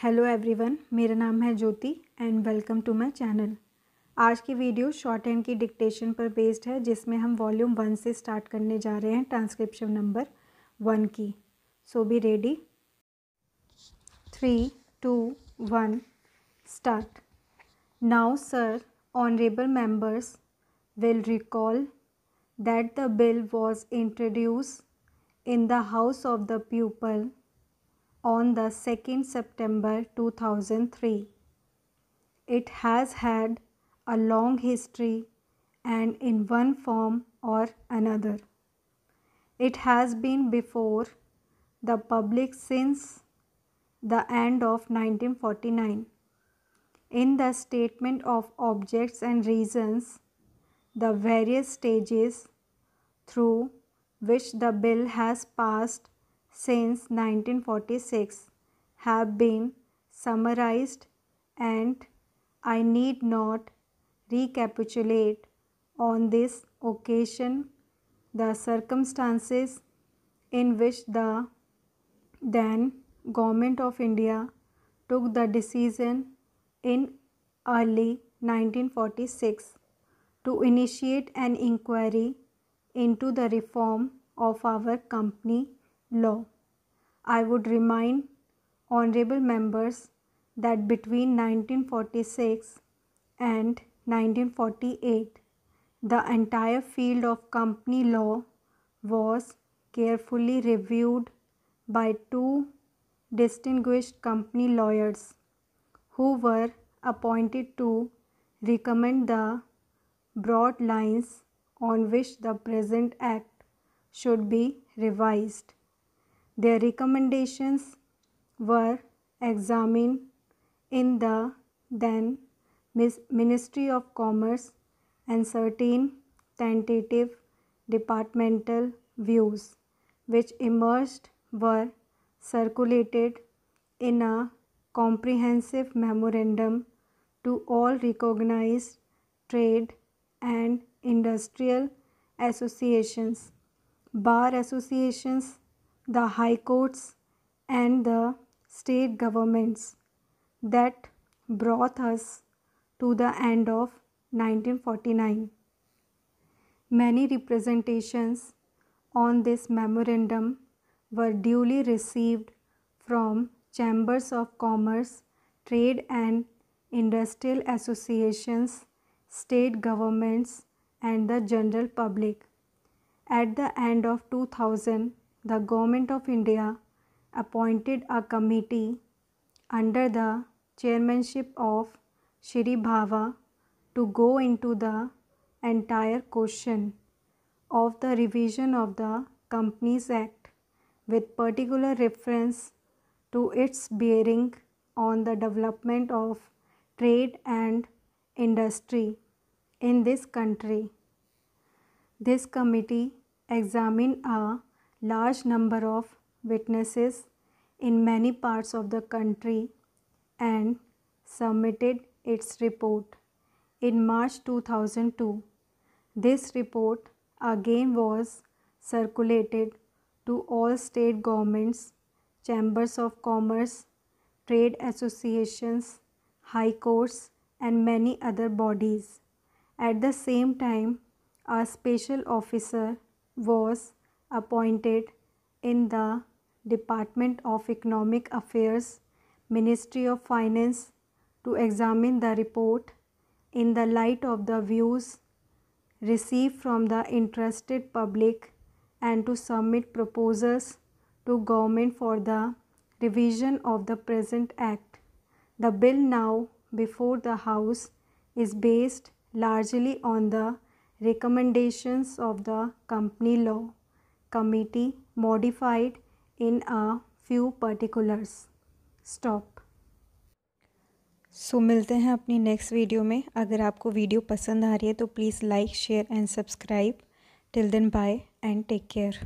Hello everyone, मेरा नाम है Jyoti and welcome to my channel. आज की वीडियो शॉर्ट हैंड की डिक्टेशन पर बेस्ड है, जिसमें हम वॉल्यूम 1 से स्टार्ट करने जा रहे हैं ट्रांसक्रिप्शन नंबर 1 की। So be ready. 3, 2, 1 start. Now sir, honourable members will recall that the bill was introduced in the House of the People on the 2nd September 2003. It has had a long history and in one form or another. It has been before the public since the end of 1949. In the statement of objects and reasons, the various stages through which the bill has passed since 1946 have been summarized, and I need not recapitulate on this occasion the circumstances in which the then Government of India took the decision in early 1946 to initiate an inquiry into the reform of our company law. I would remind honorable members that between 1946 and 1948, the entire field of company law was carefully reviewed by two distinguished company lawyers who were appointed to recommend the broad lines on which the present act should be revised. Their recommendations were examined in the then Ministry of Commerce, and certain tentative departmental views which emerged were circulated in a comprehensive memorandum to all recognized trade and industrial associations, bar associations, the high courts and the state governments, that brought us to the end of 1949. Many representations on this memorandum were duly received from chambers of commerce, trade and industrial associations, state governments and the general public. At the end of 2000, the Government of India appointed a committee under the chairmanship of Shri Bhava to go into the entire question of the revision of the Companies Act, with particular reference to its bearing on the development of trade and industry in this country. This committee examined a large number of witnesses in many parts of the country and submitted its report in March 2002. This report again was circulated to all state governments, chambers of commerce, trade associations, high courts and many other bodies. At the same time, a special officer was appointed in the Department of Economic Affairs, Ministry of Finance, to examine the report in the light of the views received from the interested public and to submit proposals to government for the revision of the present act. The bill now before the House is based largely on the recommendations of the Company Law Committee, modified in a few particulars. Stop. मिलते हैं अपनी next video में। अगर आपको video पसंद आ रही है तो please like, share and subscribe. Till then bye and take care.